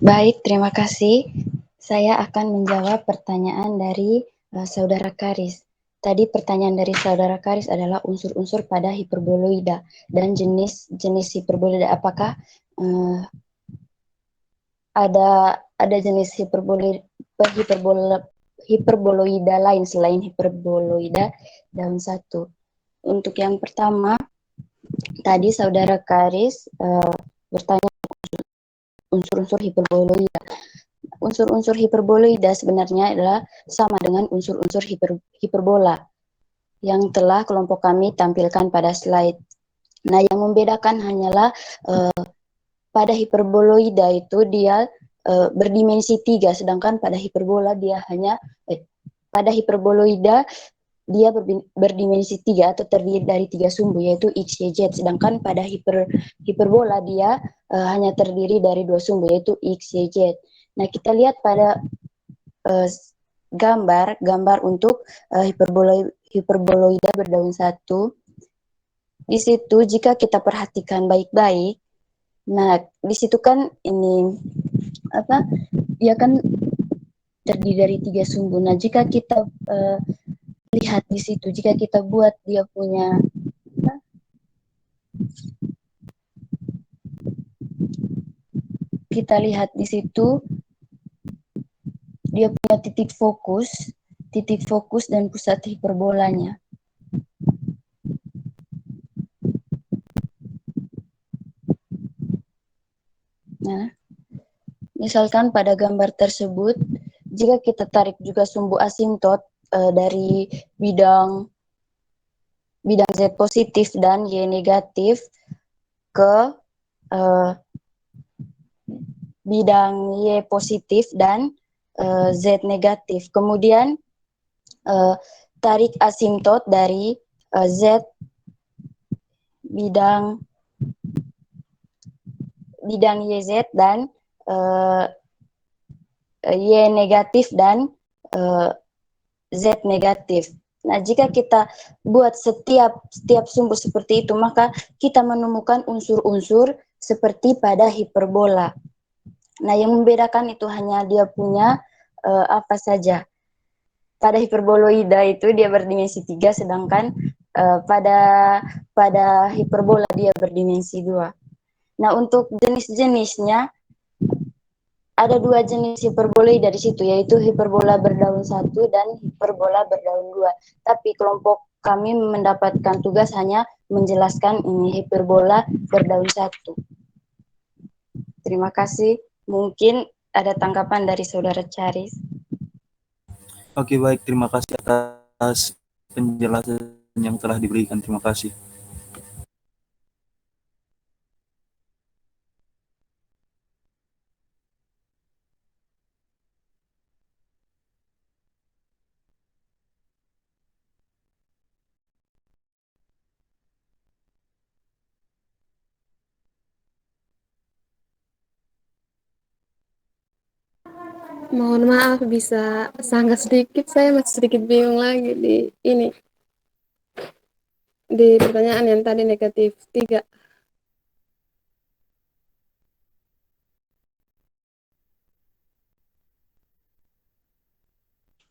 Baik, terima kasih. Saya akan menjawab pertanyaan dari Saudara Karis. Tadi pertanyaan dari Saudara Karis adalah unsur-unsur pada hiperboloida dan jenis-jenis hiperboloida. Apakah ada jenis hiperboloida lain selain hiperboloida daun satu? Untuk yang pertama, tadi Saudara Karis bertanya unsur-unsur hiperboloida. Unsur-unsur hiperboloida sebenarnya adalah sama dengan unsur-unsur hiperbola yang telah kelompok kami tampilkan pada slide. Nah, yang membedakan hanyalah pada hiperboloida itu dia berdimensi 3, sedangkan pada hiperbola dia hanya pada hiperboloida dia berdimensi 3 atau terdiri dari 3 sumbu yaitu X, Y, Z, sedangkan pada hiperbola dia hanya terdiri dari 2 sumbu yaitu X, Y, Z. Nah, kita lihat pada gambar untuk hiperboloida berdaun satu. Di situ jika kita perhatikan baik-baik, nah di situ kan ini dia kan terdiri dari 3 sumbu. Nah, jika kita lihat di situ, jika kita buat dia punya kita lihat di situ dia punya titik fokus dan pusat hiperbolanya. Nah, misalkan pada gambar tersebut, jika kita tarik juga sumbu asimtot dari bidang Z positif dan Y negatif ke bidang Y positif dan Z negatif. Kemudian tarik asimtot dari Z bidang YZ dan Y negatif dan Z negatif. Nah, jika kita buat setiap sumbu seperti itu, maka kita menemukan unsur-unsur seperti pada hiperbola. Nah, yang membedakan itu hanya dia punya apa saja. Pada hiperboloida itu dia berdimensi 3, sedangkan pada hiperbola dia berdimensi 2. Nah, untuk jenis-jenisnya ada 2 jenis hiperboloida di situ, yaitu hiperbola berdaun 1 dan hiperbola berdaun 2. Tapi kelompok kami mendapatkan tugas hanya menjelaskan ini hiperbola berdaun 1. Terima kasih. Mungkin ada tanggapan dari Saudara Charis. Oke, baik. Terima kasih atas penjelasan yang telah diberikan. Terima kasih. Mohon maaf bisa sangat sedikit, saya masih sedikit bingung lagi di ini. Di pertanyaan yang tadi negatif 3.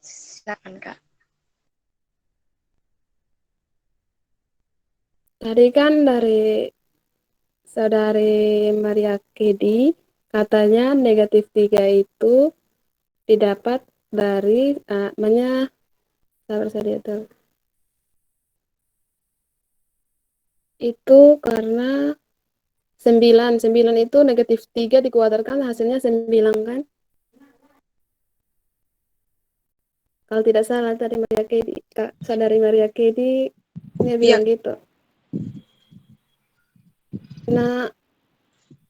Silakan, Kak. Tadi kan dari Saudari Maria Kedi, katanya negatif 3 itu didapat dari itu karena 9 itu negatif 3 dikuatarkan hasilnya 9 kan? Kalau tidak salah tadi Maria Kedi, Saudari Maria Kedi dia bilang gitu. Nah,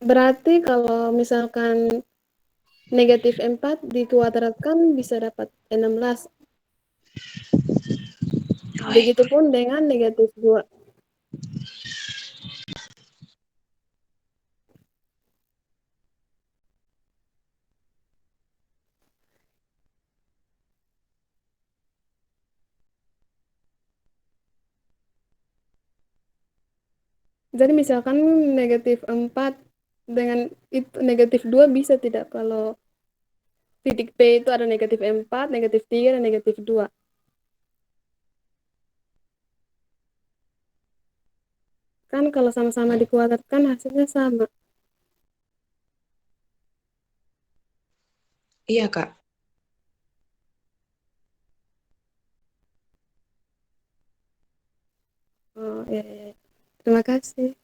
berarti kalau misalkan negatif 4 dikuadratkan bisa dapat 16. Begitupun dengan negatif 2. Jadi misalkan negatif 4 dengan itu negatif 2 bisa tidak kalau titik P itu ada negatif 4, negatif 3, dan negatif 2? Kan kalau sama-sama dikuadratkan hasilnya sama. Iya, Kak. Oh, ya, ya, ya. Terima kasih.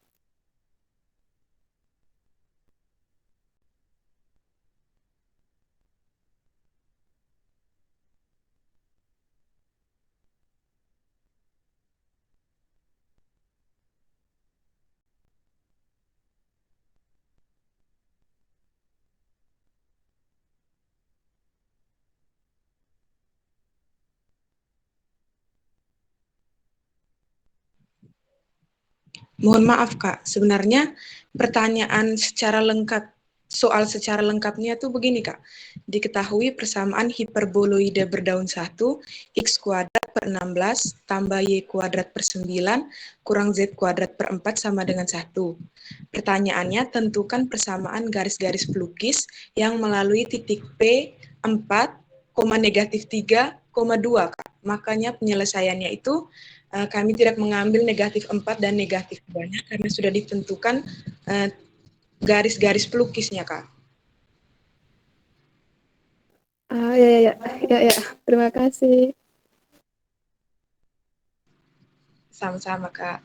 Mohon maaf, Kak. Sebenarnya pertanyaan soal secara lengkapnya tuh begini, Kak. Diketahui persamaan hiperboloida berdaun 1, X kuadrat per 16 tambah Y kuadrat per 9 kurang Z kuadrat per 4 sama dengan 1. Pertanyaannya, tentukan persamaan garis-garis pelukis yang melalui titik P 4, negatif 3, 2, Kak. Makanya penyelesaiannya itu kami tidak mengambil negatif 4 dan negatif 2-nya karena sudah ditentukan garis-garis pelukisnya, Kak. Ya, ya, ya, ya, ya. Terima kasih. Sama-sama, Kak.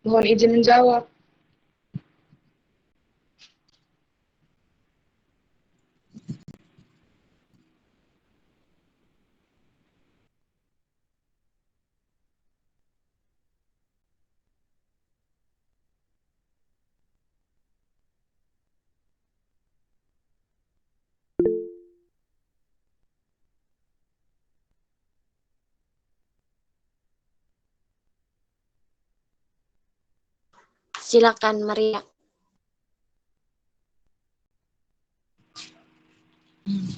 Mohon izin menjawab. Silakan Maria.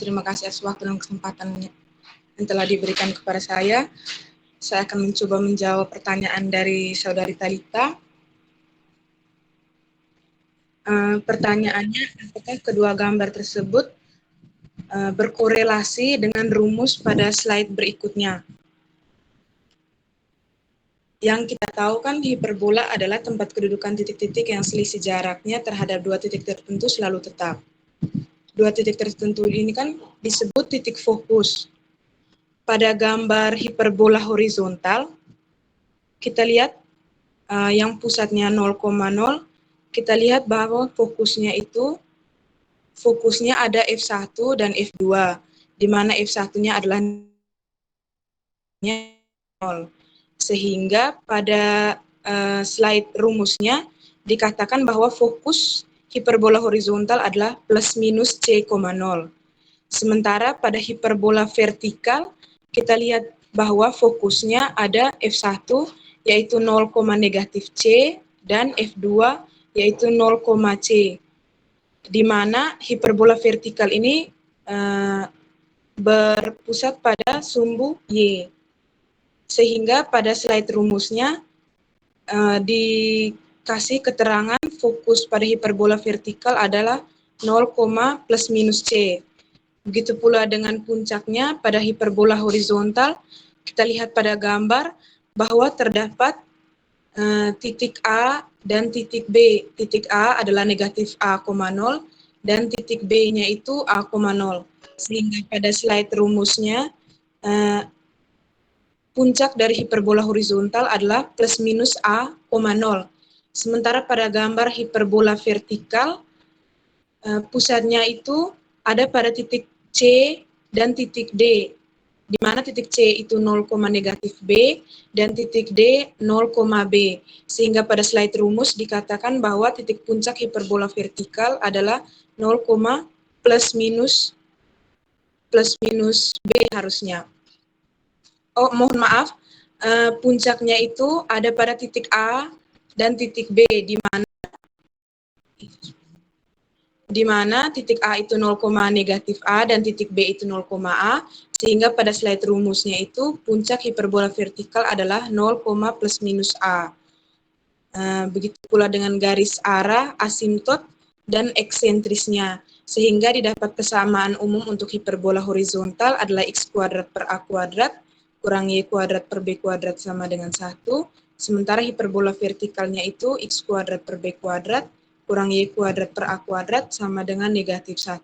Terima kasih atas waktu dan kesempatan yang telah diberikan kepada saya. Saya akan mencoba menjawab pertanyaan dari Saudari Talita. Pertanyaannya, apakah kedua gambar tersebut berkorelasi dengan rumus pada slide berikutnya? Yang kita tahu kan hiperbola adalah tempat kedudukan titik-titik yang selisih jaraknya terhadap dua titik tertentu selalu tetap. Dua titik tertentu ini kan disebut titik fokus. Pada gambar hiperbola horizontal, kita lihat yang pusatnya 0,0, kita lihat bahwa fokusnya ada F1 dan F2, di mana F1-nya adalah 0. Sehingga pada slide rumusnya dikatakan bahwa fokus hiperbola horizontal adalah plus minus C,0. Sementara pada hiperbola vertikal, kita lihat bahwa fokusnya ada F1 yaitu 0, negatif C dan F2 yaitu 0, C. Di mana hiperbola vertikal ini berpusat pada sumbu Y. Sehingga pada slide rumusnya dikasih keterangan fokus pada hiperbola vertikal adalah 0, plus minus C. Begitu pula dengan puncaknya pada hiperbola horizontal, kita lihat pada gambar bahwa terdapat titik A dan titik B. Titik A adalah negatif A, 0 dan titik B-nya itu A, 0. Sehingga pada slide rumusnya puncak dari hiperbola horizontal adalah plus minus A, 0. Sementara pada gambar hiperbola vertikal, pusatnya itu ada pada titik C dan titik D, di mana titik C itu 0, negatif B dan titik D 0, B. Sehingga pada slide rumus dikatakan bahwa titik puncak hiperbola vertikal adalah 0, plus minus B harusnya. Oh, mohon maaf, puncaknya itu ada pada titik A dan titik B, di mana titik A itu 0, negatif A dan titik B itu 0, A, sehingga pada slide rumusnya itu puncak hiperbola vertikal adalah 0, plus minus A. Begitu pula dengan garis arah, asimtot, dan eksentrisnya, sehingga didapat kesamaan umum untuk hiperbola horizontal adalah X kuadrat per A kuadrat kurang Y kuadrat per B kuadrat sama dengan 1, sementara hiperbola vertikalnya itu X kuadrat per B kuadrat kurang Y kuadrat per A kuadrat sama dengan negatif 1.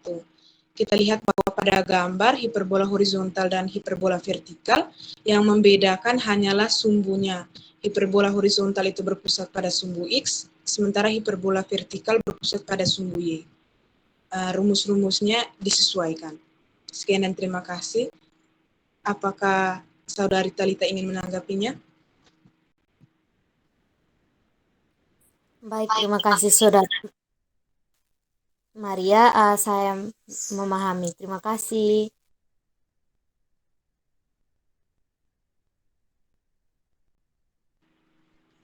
Kita lihat bahwa pada gambar hiperbola horizontal dan hiperbola vertikal, yang membedakan hanyalah sumbunya. Hiperbola horizontal itu berpusat pada sumbu X, sementara hiperbola vertikal berpusat pada sumbu Y. Rumus-rumusnya disesuaikan. Sekian dan terima kasih. Apakah Saudari Talita ingin menanggapinya? Baik, terima kasih Saudara Maria. Saya memahami. Terima kasih.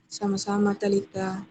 Sama-sama Talita.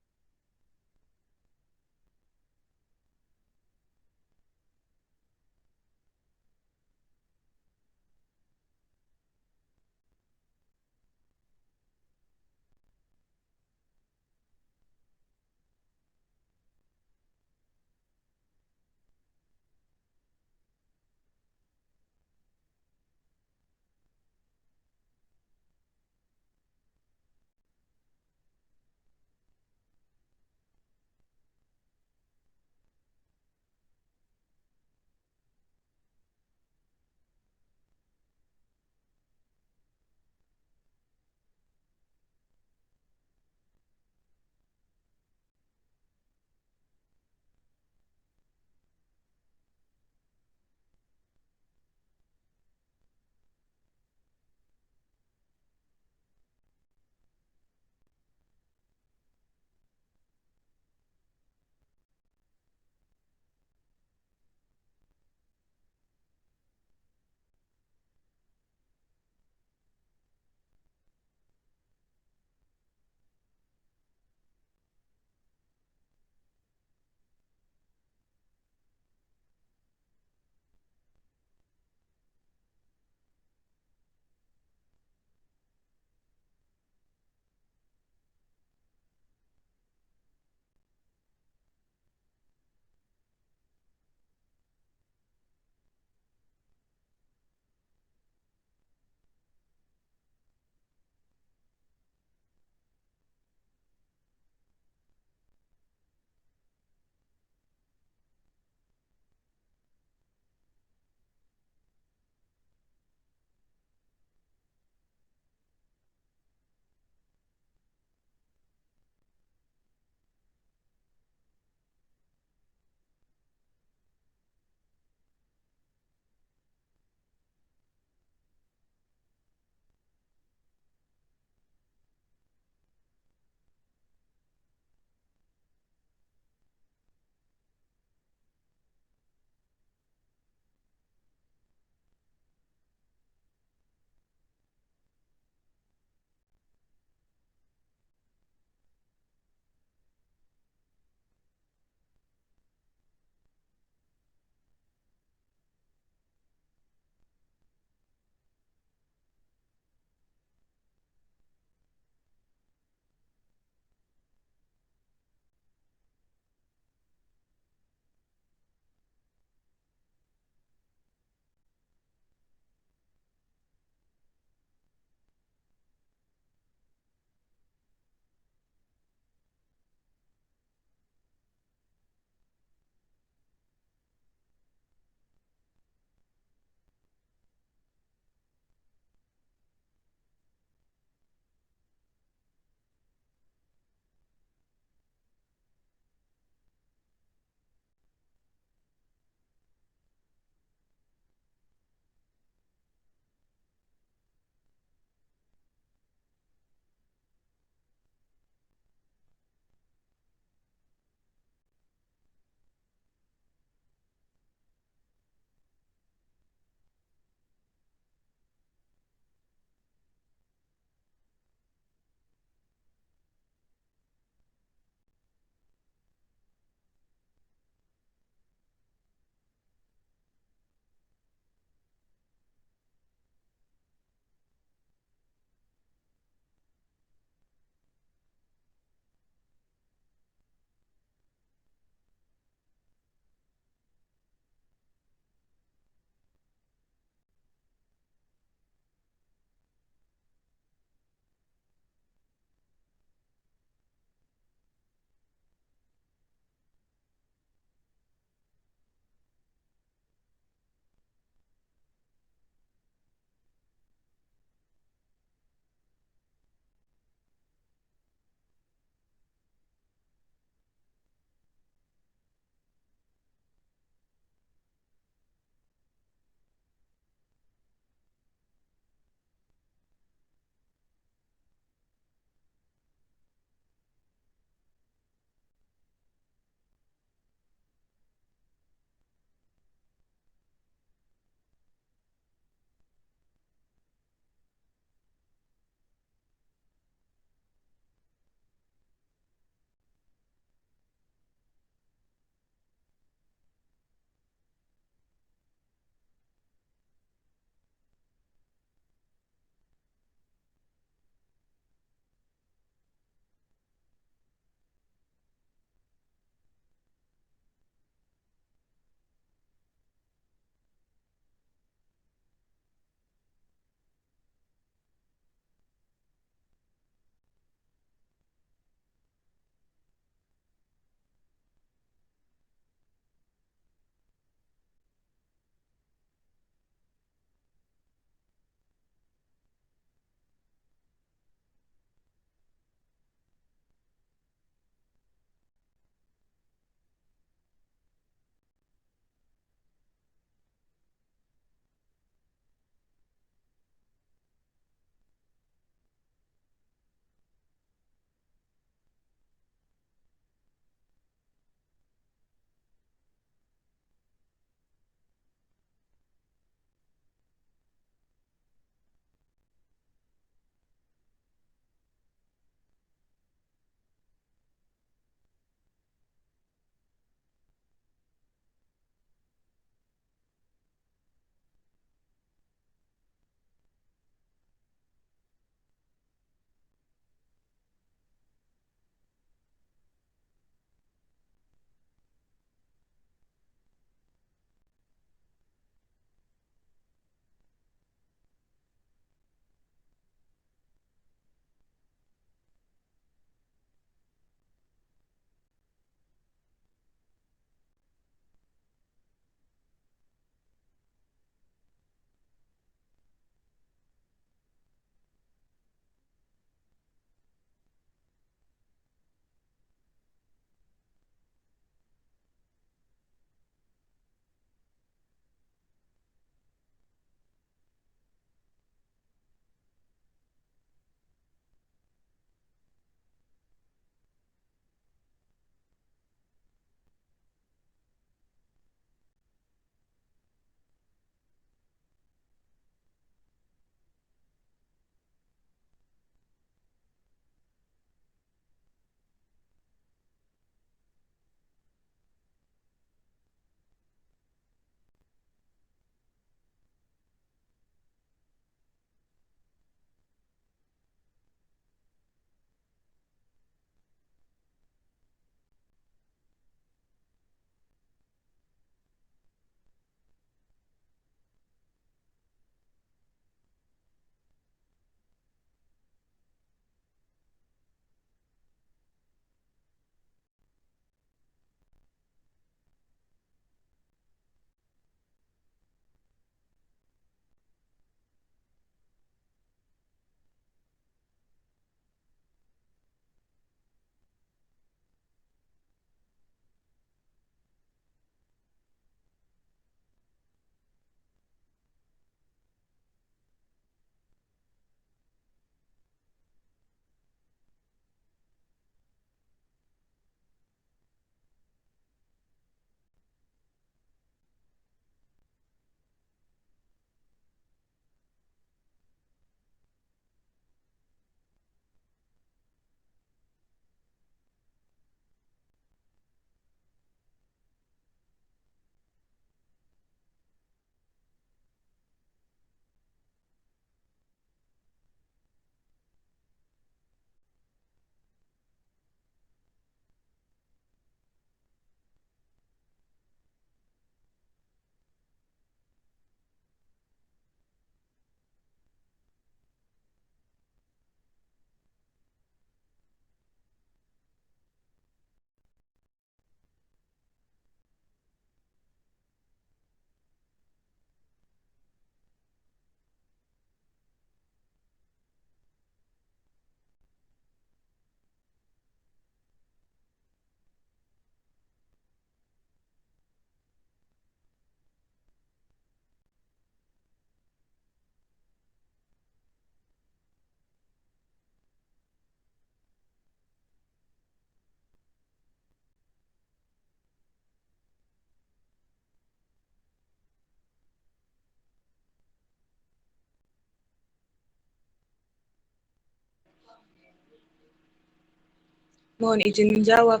Mohon izin menjawab.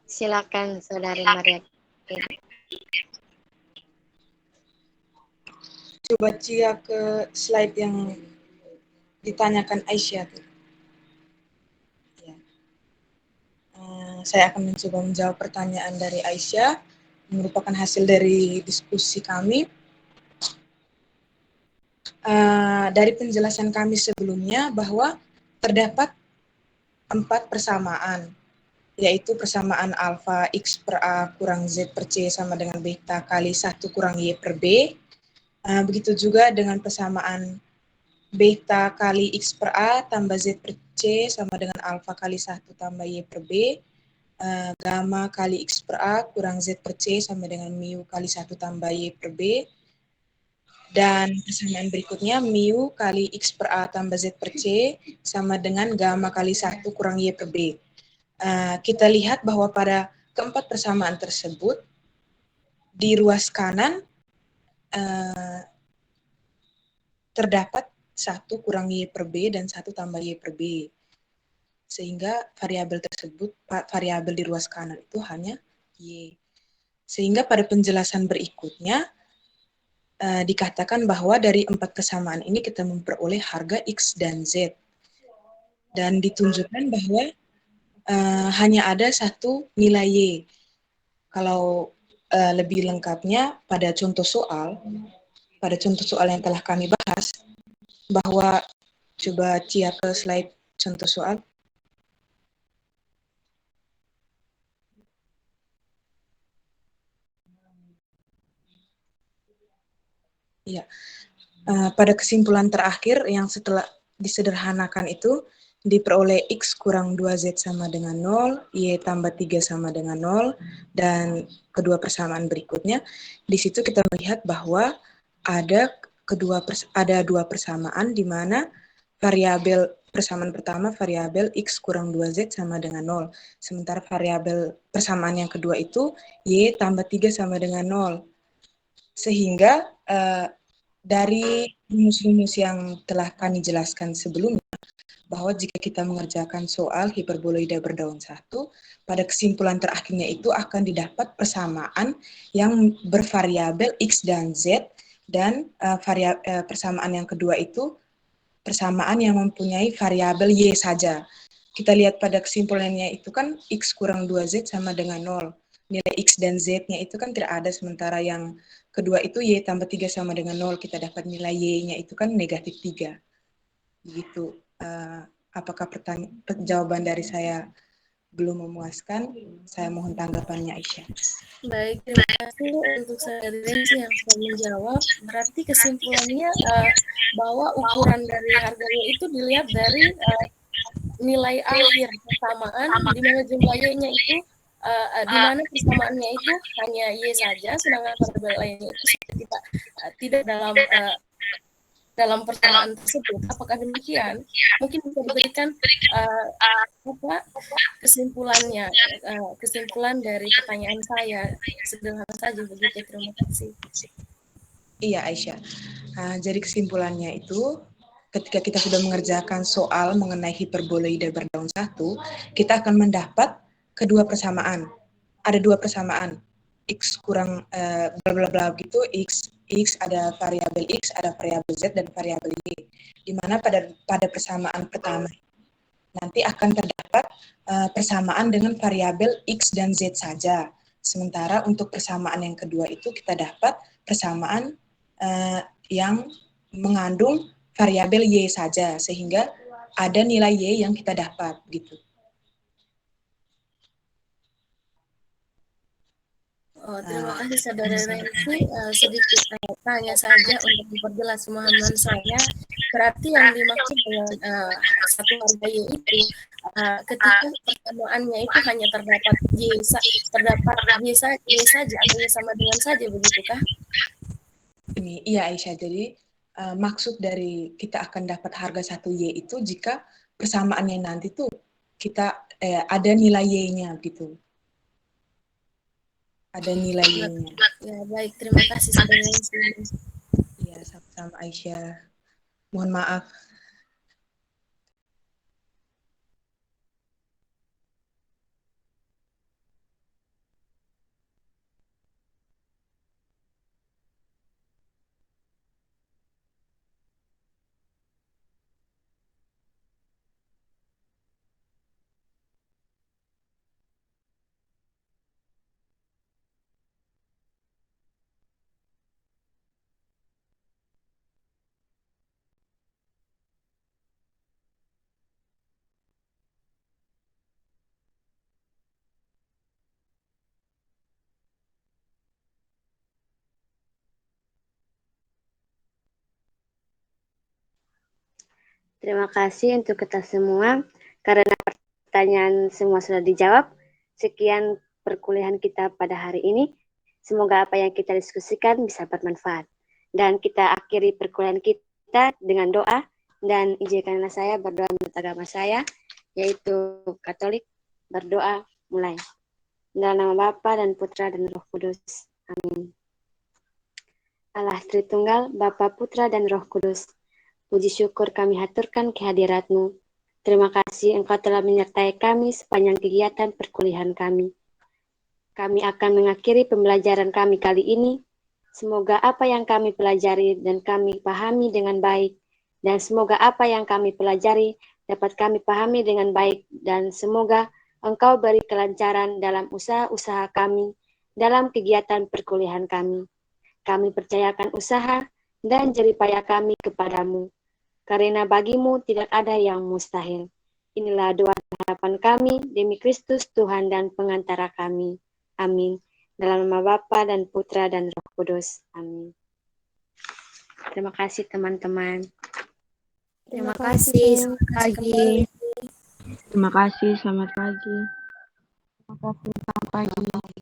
Silakan Saudari Maria. Coba Cia ke slide yang ditanyakan Aisyah tuh. Ya. Saya akan mencoba menjawab pertanyaan dari Aisyah, merupakan hasil dari diskusi kami. Dari penjelasan kami sebelumnya bahwa terdapat 4 persamaan, yaitu persamaan alfa X per A kurang Z per C sama dengan beta kali 1 kurang Y per B. Begitu juga dengan persamaan beta kali X per A tambah Z per C sama dengan alfa kali 1 tambah Y per B. Gamma kali X per A kurang Z per C sama dengan mu kali 1 tambah Y per B. Dan persamaan berikutnya mu kali X per A tambah Z per C sama dengan gamma kali 1 kurang Y per B. Kita lihat bahwa pada keempat persamaan tersebut, di ruas kanan terdapat 1 kurang Y per B dan 1 tambah Y per B. Sehingga variabel tersebut, variabel di ruas kanan itu hanya Y. Sehingga pada penjelasan berikutnya, dikatakan bahwa dari 4 persamaan ini kita memperoleh harga X dan Z. Dan ditunjukkan bahwa hanya ada satu nilai Y. Kalau lebih lengkapnya pada contoh soal yang telah kami bahas, bahwa coba Cia ke slide contoh soal. Iya. Pada kesimpulan terakhir yang setelah disederhanakan itu diperoleh X kurang 2Z sama dengan 0, Y tambah 3 sama dengan 0, dan kedua persamaan berikutnya. Di situ kita melihat bahwa ada dua persamaan di mana variabel persamaan pertama variabel X kurang 2Z sama dengan 0. Sementara variabel persamaan yang kedua itu Y tambah 3 sama dengan 0. Sehingga dari rumus-rumus yang telah kami jelaskan sebelumnya, bahwa jika kita mengerjakan soal hiperboloida berdaun satu, pada kesimpulan terakhirnya itu akan didapat persamaan yang bervariabel X dan Z, dan persamaan yang kedua itu persamaan yang mempunyai variabel Y saja. Kita lihat pada kesimpulannya itu kan X kurang 2Z sama dengan 0. Nilai X dan Z-nya itu kan tidak ada, sementara yang kedua itu Y tambah 3 sama dengan 0, kita dapat nilai Y-nya itu kan negatif 3. Begitu. Apakah jawaban dari saya belum memuaskan? Saya mohon tanggapannya, Aisyah. Baik, terima kasih untuk saudari Renzi yang sudah menjawab. Berarti kesimpulannya bahwa ukuran dari harganya itu dilihat dari nilai akhir persamaan, di mana jumlah Y-nya itu di mana persamaannya itu hanya Y saja, sedangkan variabel lainnya itu kita tidak dalam persamaan tersebut. Apakah demikian? Mungkin bisa diberikan kesimpulannya, kesimpulan dari pertanyaan saya. Sederhana saja begitu. Terima kasih. Iya, Aisyah. Jadi kesimpulannya itu, ketika kita sudah mengerjakan soal mengenai hiperboloida berdaun satu, kita akan mendapat kedua persamaan. Ada dua persamaan, X kurang bla bla bla gitu, X ada variabel X, ada variabel Z, dan variabel Y. Di mana pada persamaan pertama nanti akan terdapat persamaan dengan variabel X dan Z saja. Sementara untuk persamaan yang kedua itu kita dapat persamaan yang mengandung variabel Y saja, sehingga ada nilai Y yang kita dapat gitu. Terima kasih saudara Renzi. Sedikit tanya saja untuk memperjelas pemahaman saya. Berarti yang dimaksud dengan satu harga Y itu ketika persamaannya itu hanya terdapat Y saja atau Y sama dengan saja, begitukah? Iya Aisyah, jadi maksud dari kita akan dapat harga 1 Y itu jika persamaannya nanti tuh kita ada nilai Y-nya gitu. Ada nilainya. Ya, baik, terima kasih saudara Renzi. Iya, sama-sama Aisyah. Mohon maaf Terima kasih untuk kita semua. Karena pertanyaan semua sudah dijawab, sekian perkuliahan kita pada hari ini. Semoga apa yang kita diskusikan bisa bermanfaat. Dan kita akhiri perkuliahan kita dengan doa. Dan izinkanlah saya berdoa menurut agama saya, yaitu Katolik. Berdoa mulai. Dalam nama Bapa dan Putra dan Roh Kudus. Amin. Allah Tritunggal, Bapa, Putra, dan Roh Kudus. Puji syukur kami haturkan kehadirat-Mu. Terima kasih Engkau telah menyertai kami sepanjang kegiatan perkuliahan kami. Kami akan mengakhiri pembelajaran kami kali ini. Semoga apa yang kami pelajari dan kami pahami dengan baik. Dan semoga apa yang kami pelajari dapat kami pahami dengan baik. Dan semoga Engkau beri kelancaran dalam usaha-usaha kami, dalam kegiatan perkuliahan kami. Kami percayakan usaha dan jeripaya kami kepadamu. Karena bagimu tidak ada yang mustahil. Inilah doa harapan kami demi Kristus Tuhan dan pengantara kami. Amin. Dalam nama Bapa dan Putra dan Roh Kudus. Amin. Terima kasih teman-teman. Terima kasih. Selamat pagi. Terima kasih, selamat pagi. Terima kasih, selamat pagi.